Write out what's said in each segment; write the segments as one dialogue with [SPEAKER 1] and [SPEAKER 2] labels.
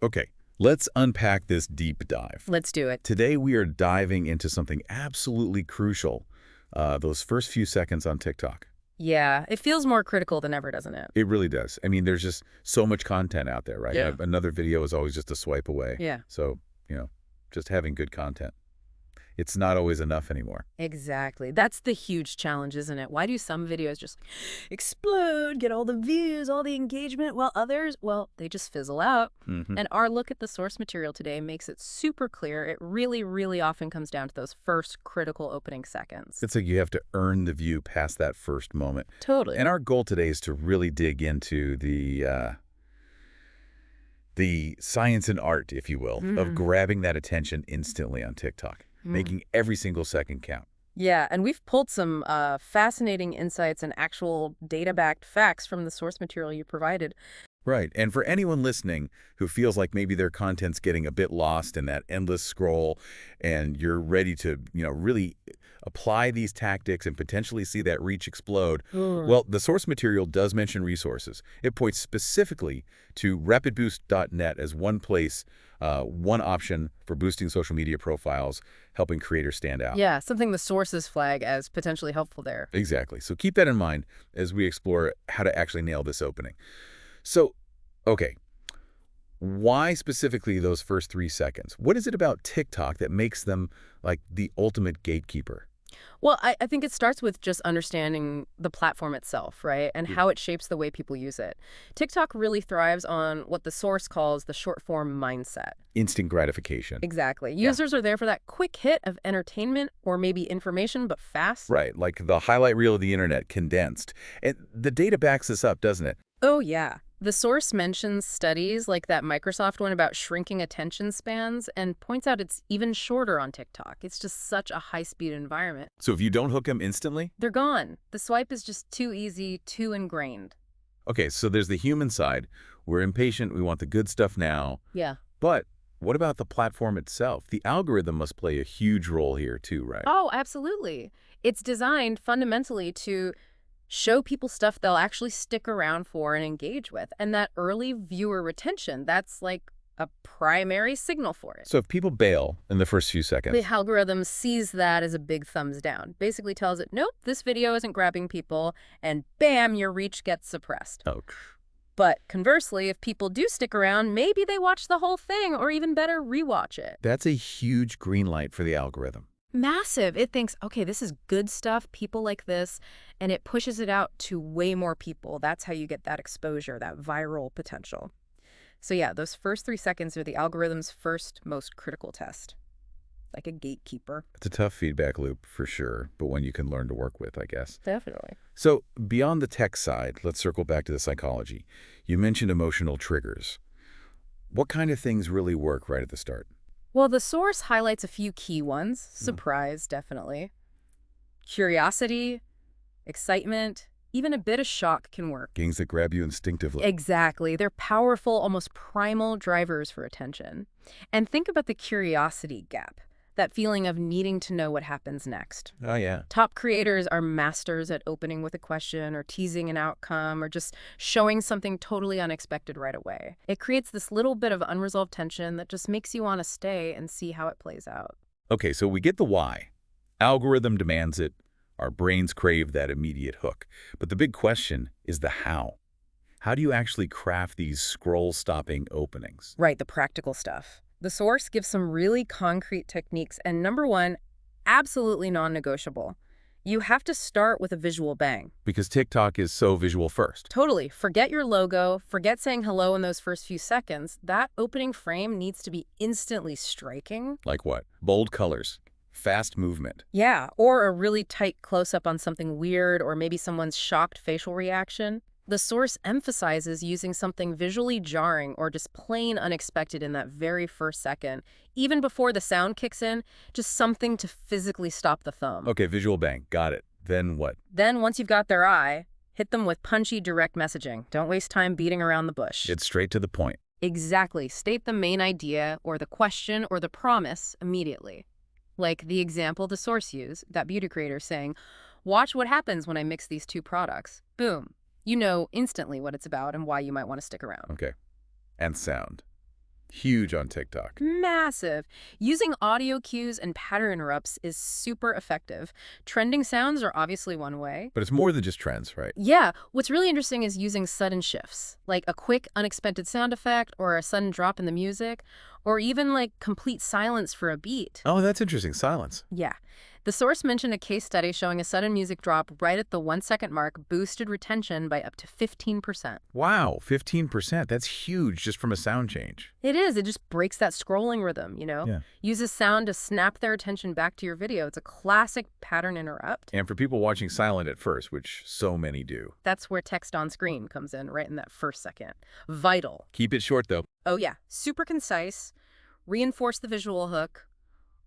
[SPEAKER 1] Okay, let's unpack this deep dive.
[SPEAKER 2] Let's do it.
[SPEAKER 1] Today we are diving into something absolutely crucial, those first few seconds on TikTok.
[SPEAKER 2] Yeah, it feels more critical than ever, doesn't it?
[SPEAKER 1] It really does. I mean, there's just so much content out there, right?
[SPEAKER 2] Yeah.
[SPEAKER 1] Another video is always just a swipe away.
[SPEAKER 2] Yeah.
[SPEAKER 1] So, just having good content. It's not always enough anymore.
[SPEAKER 2] Exactly. That's the huge challenge, isn't it? Why do some videos just explode, get all the views, all the engagement, while others, well, they just fizzle out?
[SPEAKER 1] Hmm.
[SPEAKER 2] And our look at the source material today makes it super clear. It really, really often comes down to those first critical opening seconds.
[SPEAKER 1] It's like you have to earn the view past that first moment.
[SPEAKER 2] Totally.
[SPEAKER 1] And our goal today is to really dig into the science and art, if you will, of grabbing that attention instantly on TikTok, making every single second count.
[SPEAKER 2] Yeah, and we've pulled some fascinating insights and actual data-backed facts from the source material you provided.
[SPEAKER 1] Right. And for anyone listening who feels like maybe their content's getting a bit lost in that endless scroll and you're ready to, really apply these tactics and potentially see that reach explode, well, the source material does mention resources. It points specifically to rapidboost.net as one place, one option for boosting social media profiles, helping creators stand out.
[SPEAKER 2] Yeah, something the sources flag as potentially helpful there.
[SPEAKER 1] Exactly. So keep that in mind as we explore how to actually nail this opening. So, okay, why specifically those first 3 seconds? What is it about TikTok that makes them like the ultimate gatekeeper?
[SPEAKER 2] Well, I think it starts with just understanding the platform itself, right? And how it shapes the way people use it. TikTok really thrives on what the source calls the short form mindset.
[SPEAKER 1] Instant gratification.
[SPEAKER 2] Exactly. Users are there for that quick hit of entertainment or maybe information, but fast.
[SPEAKER 1] Right, like the highlight reel of the internet condensed. And the data backs this up, doesn't it?
[SPEAKER 2] Oh, yeah. The source mentions studies like that Microsoft one about shrinking attention spans and points out it's even shorter on TikTok. It's just such a high-speed environment.
[SPEAKER 1] So if you don't hook them instantly?
[SPEAKER 2] They're gone. The swipe is just too easy, too ingrained.
[SPEAKER 1] Okay, so there's the human side. We're impatient, we want the good stuff now.
[SPEAKER 2] Yeah.
[SPEAKER 1] But what about the platform itself? The algorithm must play a huge role here too, right?
[SPEAKER 2] Oh, absolutely. It's designed fundamentally to show people stuff they'll actually stick around for and engage with. And that early viewer retention, that's like a primary signal for it.
[SPEAKER 1] So if people bail in the first few seconds,
[SPEAKER 2] The algorithm sees that as a big thumbs down. Basically tells it, nope, this video isn't grabbing people, and bam, your reach gets suppressed.
[SPEAKER 1] oh,
[SPEAKER 2] But conversely, if people do stick around, maybe they watch the whole thing, or even better, rewatch it.
[SPEAKER 1] that's a huge green light for the algorithm.
[SPEAKER 2] Massive. It thinks, okay, this is good stuff, people like this, and it pushes it out to way more people. That's how you get that exposure, that viral potential. So yeah, those first 3 seconds are the algorithm's first most critical test, like a gatekeeper.
[SPEAKER 1] It's a tough feedback loop for sure, but one you can learn to work with, I guess.
[SPEAKER 2] Definitely.
[SPEAKER 1] So beyond the tech side, let's circle back to the psychology. You mentioned emotional triggers. What kind of things really work right at the start?
[SPEAKER 2] Well, the source highlights a few key ones. Surprise, definitely. Curiosity, excitement, even a bit of shock can work.
[SPEAKER 1] Things that grab you instinctively.
[SPEAKER 2] Exactly. They're powerful, almost primal drivers for attention. And think about the curiosity gap, that feeling of needing to know what happens next.
[SPEAKER 1] Oh, yeah.
[SPEAKER 2] Top creators are masters at opening with a question or teasing an outcome or just showing something totally unexpected right away. It creates this little bit of unresolved tension that just makes you want to stay and see how it plays out.
[SPEAKER 1] Okay, so we get the why. Algorithm demands it. Our brains crave that immediate hook. But the big question is the how. How do you actually craft these scroll-stopping openings?
[SPEAKER 2] Right, the practical stuff. The source gives some really concrete techniques, and number one, absolutely non-negotiable. You have to start with a visual bang.
[SPEAKER 1] Because TikTok is so visual first.
[SPEAKER 2] Totally. Forget your logo, forget saying hello in those first few seconds. That opening frame needs to be instantly striking.
[SPEAKER 1] Like what? Bold colors, fast movement.
[SPEAKER 2] Yeah, or a really tight close-up on something weird or maybe someone's shocked facial reaction. The source emphasizes using something visually jarring or just plain unexpected in that very first second, even before the sound kicks in, just something to physically stop the thumb.
[SPEAKER 1] Okay, visual bang. Got it. Then what?
[SPEAKER 2] Then, once you've got their eye, hit them with punchy direct messaging. Don't waste time beating around the bush.
[SPEAKER 1] It's straight to the point.
[SPEAKER 2] Exactly. State the main idea or the question or the promise immediately. Like the example the source used, that beauty creator saying, watch what happens when I mix these two products. Boom. You know instantly what it's about and why you might want to stick around.
[SPEAKER 1] Okay. And sound. Huge on TikTok.
[SPEAKER 2] Massive. Using audio cues and pattern interrupts is super effective. Trending sounds are obviously one way.
[SPEAKER 1] But it's more than just trends, right?
[SPEAKER 2] Yeah, what's really interesting is using sudden shifts, like a quick, unexpected sound effect or a sudden drop in the music, or even like complete silence for a beat.
[SPEAKER 1] Oh, that's interesting. Silence.
[SPEAKER 2] Yeah. The source mentioned a case study showing a sudden music drop right at the 1 second mark boosted retention by up to 15%.
[SPEAKER 1] Wow, 15%. That's huge just from a sound change.
[SPEAKER 2] It is. It just breaks that scrolling rhythm,
[SPEAKER 1] Yeah.
[SPEAKER 2] Uses sound to snap their attention back to your video. It's a classic pattern interrupt.
[SPEAKER 1] And for people watching silent at first, which so many do.
[SPEAKER 2] That's where text on screen comes in, right in that first second. Vital.
[SPEAKER 1] Keep it short, though.
[SPEAKER 2] Oh, yeah. Super concise. Reinforce the visual hook.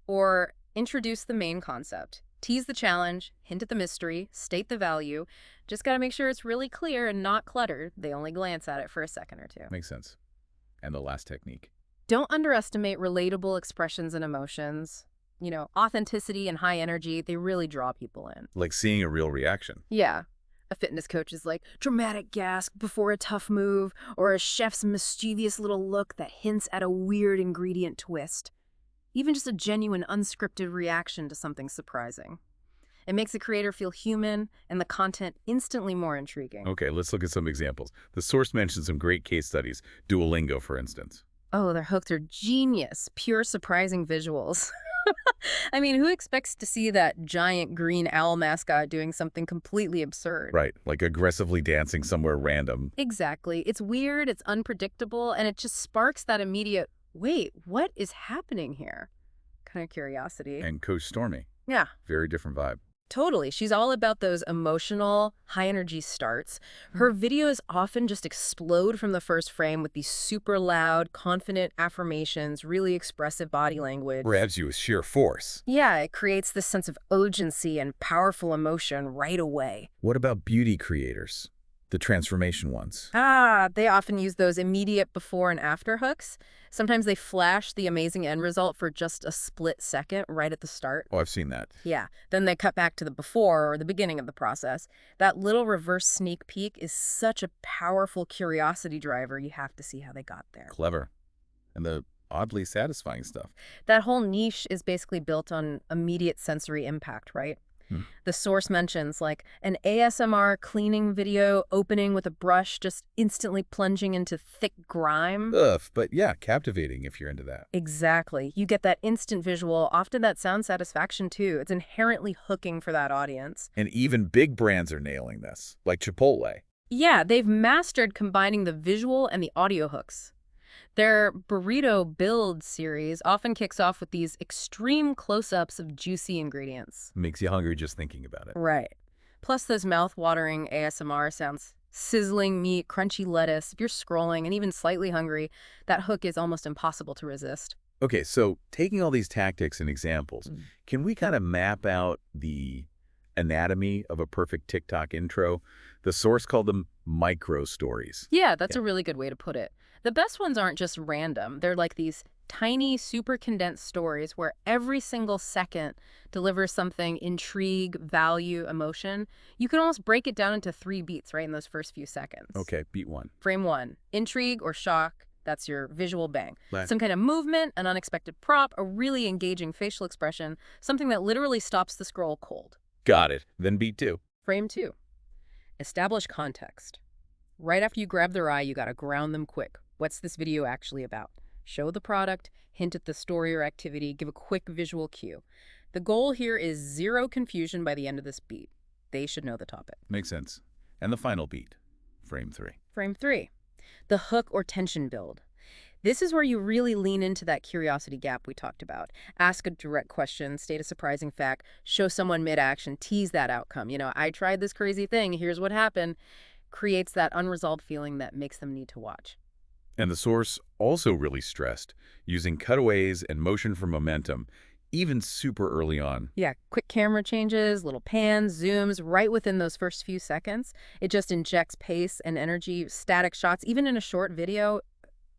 [SPEAKER 2] Or introduce the main concept. Tease the challenge, hint at the mystery, state the value. Just got to make sure it's really clear and not cluttered. They only glance at it for a second or two.
[SPEAKER 1] Makes sense. And the last technique.
[SPEAKER 2] Don't underestimate relatable expressions and emotions. Authenticity and high energy, they really draw people in.
[SPEAKER 1] Like seeing a real reaction.
[SPEAKER 2] Yeah. A fitness coach is like dramatic gasp before a tough move, or a chef's mischievous little look that hints at a weird ingredient twist. Even just a genuine, unscripted reaction to something surprising. It makes the creator feel human and the content instantly more intriguing.
[SPEAKER 1] Okay, let's look at some examples. The source mentioned some great case studies. Duolingo, for instance.
[SPEAKER 2] Oh, their hooks are genius. Pure, surprising visuals. I mean, who expects to see that giant green owl mascot doing something completely absurd?
[SPEAKER 1] Right, like aggressively dancing somewhere random.
[SPEAKER 2] Exactly. It's weird, it's unpredictable, and it just sparks that immediate, wait, what is happening here? Kind of curiosity.
[SPEAKER 1] And Coach Stormy.
[SPEAKER 2] Yeah.
[SPEAKER 1] Very different vibe.
[SPEAKER 2] Totally. She's all about those emotional, high-energy starts. Her videos often just explode from the first frame with these super loud, confident affirmations, really expressive body language.
[SPEAKER 1] Grabs you with sheer force.
[SPEAKER 2] Yeah, it creates this sense of urgency and powerful emotion right away.
[SPEAKER 1] What about beauty creators? The transformation ones.
[SPEAKER 2] They often use those immediate before and after hooks. Sometimes they flash the amazing end result for just a split second right at the start.
[SPEAKER 1] Oh, I've seen that.
[SPEAKER 2] Yeah, then they cut back to the before or the beginning of the process. That little reverse sneak peek is such a powerful curiosity driver. You have to see how they got there.
[SPEAKER 1] Clever. And the oddly satisfying stuff.
[SPEAKER 2] That whole niche is basically built on immediate sensory impact, right? The source mentions like an ASMR cleaning video opening with a brush just instantly plunging into thick grime.
[SPEAKER 1] Ugh, but yeah, captivating if you're into that.
[SPEAKER 2] Exactly. You get that instant visual, often that sound satisfaction too. It's inherently hooking for that audience.
[SPEAKER 1] And even big brands are nailing this, like Chipotle.
[SPEAKER 2] Yeah, they've mastered combining the visual and the audio hooks. Their Burrito Build series often kicks off with these extreme close-ups of juicy ingredients.
[SPEAKER 1] Makes you hungry just thinking about it.
[SPEAKER 2] Right. Plus those mouth-watering ASMR sounds. Sizzling meat, crunchy lettuce. If you're scrolling and even slightly hungry, that hook is almost impossible to resist.
[SPEAKER 1] Okay, so taking all these tactics and examples, can we kind of map out the anatomy of a perfect TikTok intro? The source called them micro stories.
[SPEAKER 2] Yeah, that's a really good way to put it. The best ones aren't just random. They're like these tiny, super condensed stories where every single second delivers something: intrigue, value, emotion. You can almost break it down into 3 beats right in those first few seconds.
[SPEAKER 1] Okay, beat 1.
[SPEAKER 2] Frame 1, intrigue or shock. That's your visual bang.
[SPEAKER 1] Right.
[SPEAKER 2] Some kind of movement, an unexpected prop, a really engaging facial expression, something that literally stops the scroll cold.
[SPEAKER 1] Got it. Then beat 2.
[SPEAKER 2] Frame 2, establish context. Right after you grab their eye, you gotta ground them quick. What's this video actually about? Show the product, hint at the story or activity, give a quick visual cue. The goal here is 0 confusion by the end of this beat. They should know the topic.
[SPEAKER 1] Makes sense. And the final beat, frame 3.
[SPEAKER 2] Frame 3, the hook or tension build. This is where you really lean into that curiosity gap we talked about. Ask a direct question, state a surprising fact, show someone mid-action, tease that outcome. I tried this crazy thing, here's what happened. Creates that unresolved feeling that makes them need to watch.
[SPEAKER 1] And the source also really stressed using cutaways and motion for momentum, even super early on.
[SPEAKER 2] Yeah, quick camera changes, little pans, zooms, right within those first few seconds. It just injects pace and energy. Static shots, even in a short video,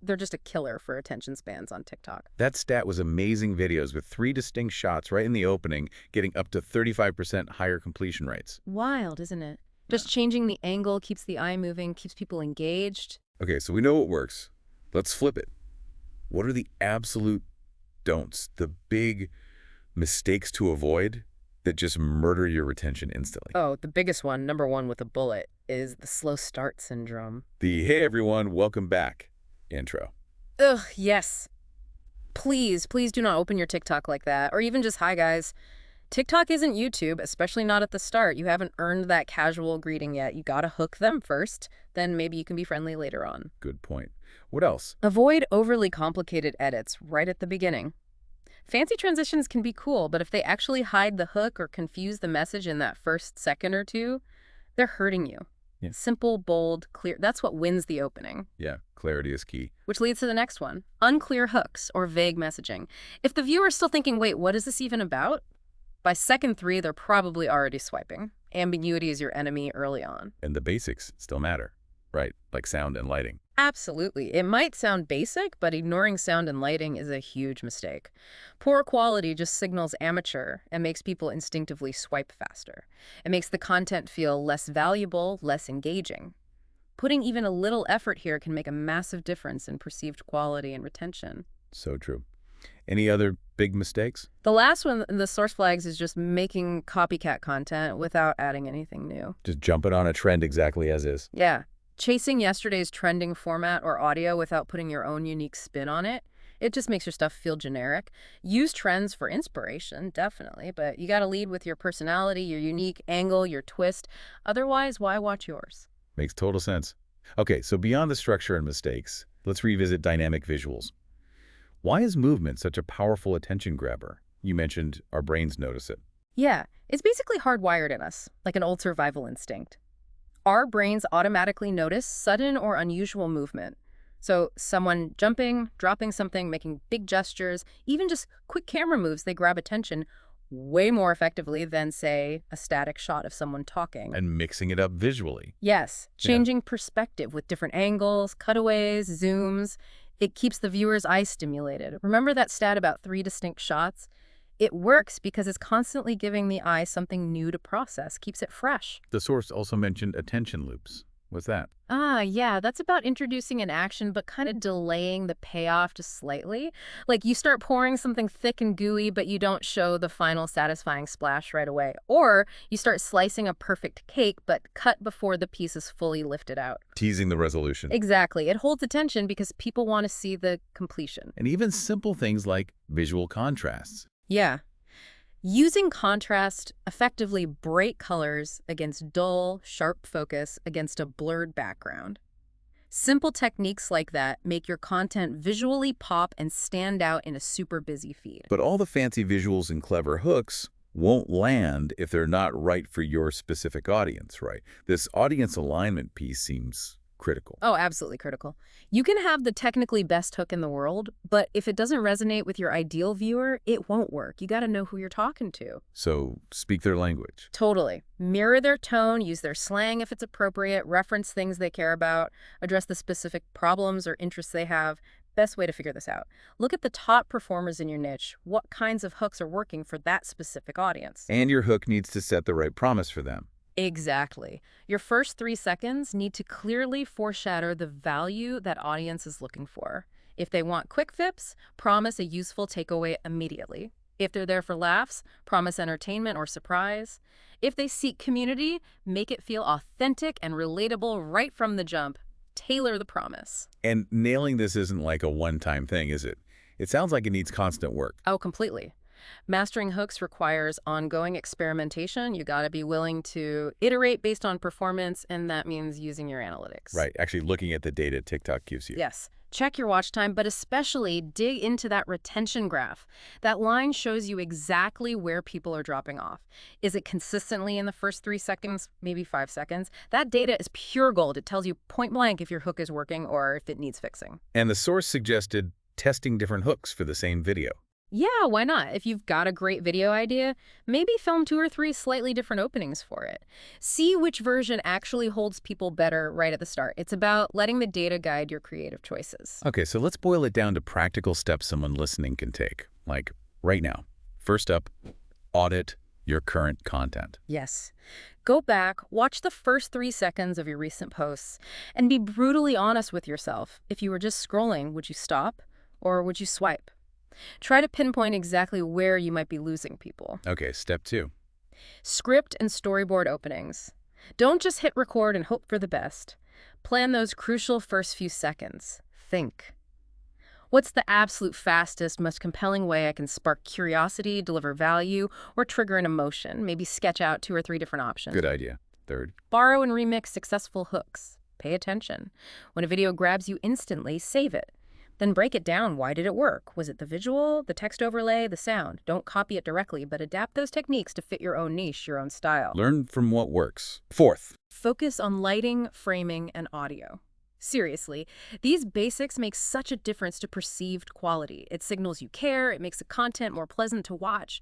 [SPEAKER 2] they're just a killer for attention spans on TikTok.
[SPEAKER 1] That stat was amazing videos with 3 distinct shots right in the opening, getting up to 35% higher completion rates.
[SPEAKER 2] Wild, isn't it? Just changing the angle keeps the eye moving, keeps people engaged.
[SPEAKER 1] Okay, so we know what works. Let's flip it. What are the absolute don'ts, the big mistakes to avoid that just murder your retention instantly?
[SPEAKER 2] Oh, the biggest one, number one with a bullet, is the slow start syndrome.
[SPEAKER 1] The "Hey everyone, welcome back" intro.
[SPEAKER 2] Ugh, yes. Please, please do not open your TikTok like that, or even just hi guys. TikTok isn't YouTube, especially not at the start. You haven't earned that casual greeting yet. You gotta hook them first, then maybe you can be friendly later on.
[SPEAKER 1] Good point. What else?
[SPEAKER 2] Avoid overly complicated edits right at the beginning. Fancy transitions can be cool, but if they actually hide the hook or confuse the message in that first second or two, they're hurting you.
[SPEAKER 1] Yeah.
[SPEAKER 2] Simple, bold, clear. That's what wins the opening.
[SPEAKER 1] Yeah, clarity is key.
[SPEAKER 2] Which leads to the next one. Unclear hooks or vague messaging. If the viewer's still thinking, wait, what is this even about? By second 3, they're probably already swiping. Ambiguity is your enemy early on.
[SPEAKER 1] And the basics still matter, right? Like sound and lighting.
[SPEAKER 2] Absolutely. It might sound basic, but ignoring sound and lighting is a huge mistake. Poor quality just signals amateur and makes people instinctively swipe faster. It makes the content feel less valuable, less engaging. Putting even a little effort here can make a massive difference in perceived quality and retention.
[SPEAKER 1] So true. Any other big mistakes?
[SPEAKER 2] The last one, the source flags, is just making copycat content without adding anything new.
[SPEAKER 1] Just jumping on a trend exactly as is.
[SPEAKER 2] Yeah. Chasing yesterday's trending format or audio without putting your own unique spin on it, it just makes your stuff feel generic. Use trends for inspiration, definitely, but you gotta lead with your personality, your unique angle, your twist. Otherwise, why watch yours?
[SPEAKER 1] Makes total sense. Okay, so beyond the structure and mistakes, let's revisit dynamic visuals. Why is movement such a powerful attention grabber? You mentioned our brains notice it.
[SPEAKER 2] Yeah, it's basically hardwired in us, like an old survival instinct. Our brains automatically notice sudden or unusual movement. So someone jumping, dropping something, making big gestures, even just quick camera moves, they grab attention way more effectively than, say, a static shot of someone talking.
[SPEAKER 1] And mixing it up visually.
[SPEAKER 2] Yes, changing perspective with different angles, cutaways, zooms. It keeps the viewer's eye stimulated. Remember that stat about 3 distinct shots? It works because it's constantly giving the eye something new to process, keeps it fresh.
[SPEAKER 1] The source also mentioned attention loops. What's that?
[SPEAKER 2] Yeah, that's about introducing an action but kind of delaying the payoff just slightly. Like you start pouring something thick and gooey, but you don't show the final satisfying splash right away. Or you start slicing a perfect cake, but cut before the piece is fully lifted out.
[SPEAKER 1] Teasing the resolution.
[SPEAKER 2] Exactly. It holds attention because people want to see the completion.
[SPEAKER 1] And even simple things like visual contrasts.
[SPEAKER 2] Yeah. Using contrast, effectively bright colors against dull, sharp focus against a blurred background. Simple techniques like that make your content visually pop and stand out in a super busy feed.
[SPEAKER 1] But all the fancy visuals and clever hooks won't land if they're not right for your specific audience, right? This audience alignment piece seems critical.
[SPEAKER 2] Oh, absolutely critical. You can have the technically best hook in the world, but if it doesn't resonate with your ideal viewer, it won't work. You got to know who you're talking to.
[SPEAKER 1] So speak their language.
[SPEAKER 2] Totally. Mirror their tone, use their slang if it's appropriate, reference things they care about, address the specific problems or interests they have. Best way to figure this out. Look at the top performers in your niche. What kinds of hooks are working for that specific audience?
[SPEAKER 1] And your hook needs to set the right promise for them.
[SPEAKER 2] Exactly. Your first 3 seconds need to clearly foreshadow the value that audience is looking for. If they want quick fix, promise a useful takeaway immediately. If they're there for laughs, promise entertainment or surprise. If they seek community, make it feel authentic and relatable right from the jump. Tailor the promise.
[SPEAKER 1] And nailing this isn't like a one-time thing, is it? It sounds like it needs constant work.
[SPEAKER 2] Oh, completely. Mastering hooks requires ongoing experimentation. You got to be willing to iterate based on performance, and that means using your analytics.
[SPEAKER 1] Right, actually looking at the data TikTok gives you.
[SPEAKER 2] Yes. Check your watch time, but especially dig into that retention graph. That line shows you exactly where people are dropping off. Is it consistently in the first 3 seconds, maybe 5 seconds? That data is pure gold. It tells you point blank if your hook is working or if it needs fixing.
[SPEAKER 1] And the source suggested testing different hooks for the same video.
[SPEAKER 2] Yeah, why not? If you've got a great video idea, maybe film 2 or 3 slightly different openings for it. See which version actually holds people better right at the start. It's about letting the data guide your creative choices.
[SPEAKER 1] Okay, so let's boil it down to practical steps someone listening can take. Like right now. First up, audit your current content.
[SPEAKER 2] Yes. Go back, watch the first 3 seconds of your recent posts, and be brutally honest with yourself. If you were just scrolling, would you stop? Or would you swipe? Try to pinpoint exactly where you might be losing people.
[SPEAKER 1] Okay, step 2.
[SPEAKER 2] Script and storyboard openings. Don't just hit record and hope for the best. Plan those crucial first few seconds. Think. What's the absolute fastest, most compelling way I can spark curiosity, deliver value, or trigger an emotion? Maybe sketch out 2 or 3 different options.
[SPEAKER 1] Good idea. Third.
[SPEAKER 2] Borrow and remix successful hooks. Pay attention. When a video grabs you instantly, save it. Then break it down. Why did it work? Was it the visual, the text overlay, the sound? Don't copy it directly, but adapt those techniques to fit your own niche, your own style.
[SPEAKER 1] Learn from what works. Fourth.
[SPEAKER 2] Focus on lighting, framing, and audio. Seriously, these basics make such a difference to perceived quality. It signals you care, it makes the content more pleasant to watch.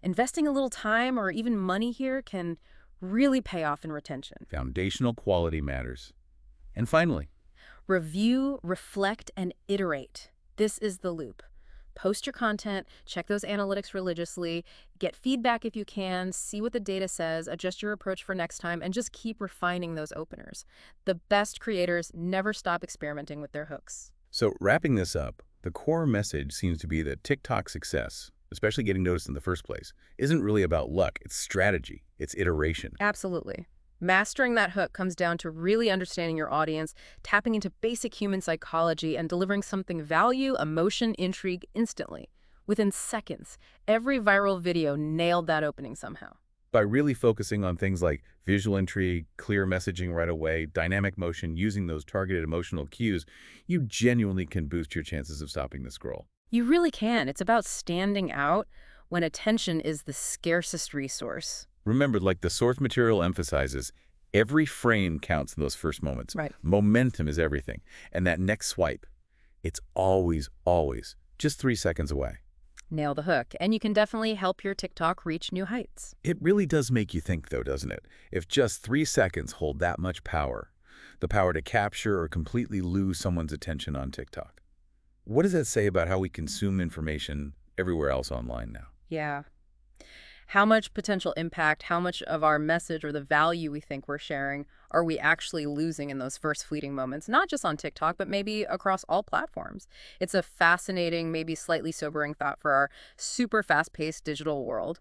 [SPEAKER 2] Investing a little time or even money here can really pay off in retention.
[SPEAKER 1] Foundational quality matters. And finally,
[SPEAKER 2] Review, reflect, and iterate. This is the loop. Post your content, check those analytics religiously, get feedback if you can, see what the data says, adjust your approach for next time, and just keep refining those openers. The best creators never stop experimenting with their hooks.
[SPEAKER 1] so wrapping this up, the core message seems to be that TikTok's success, especially getting noticed in the first place, isn't really about luck. It's strategy. It's iteration.
[SPEAKER 2] Absolutely. Mastering that hook comes down to really understanding your audience, tapping into basic human psychology, and delivering something value, emotion, intrigue instantly. Within seconds, every viral video nailed that opening somehow.
[SPEAKER 1] By really focusing on things like visual intrigue, clear messaging right away, dynamic motion, using those targeted emotional cues, you genuinely can boost your chances of stopping the scroll.
[SPEAKER 2] You really can. It's about standing out when attention is the scarcest resource.
[SPEAKER 1] Remember, like the source material emphasizes, every frame counts in those first moments.
[SPEAKER 2] Right.
[SPEAKER 1] Momentum is everything. And that next swipe, it's always, always just 3 seconds away.
[SPEAKER 2] Nail the hook, and you can definitely help your TikTok reach new heights.
[SPEAKER 1] It really does make you think, though, doesn't it? If just 3 seconds hold that much power, the power to capture or completely lose someone's attention on TikTok. What does that say about how we consume information everywhere else online now?
[SPEAKER 2] Yeah. How much potential impact, how much of our message or the value we think we're sharing are we actually losing in those first fleeting moments, not just on TikTok, but maybe across all platforms? It's a fascinating, maybe slightly sobering thought for our super fast-paced digital world.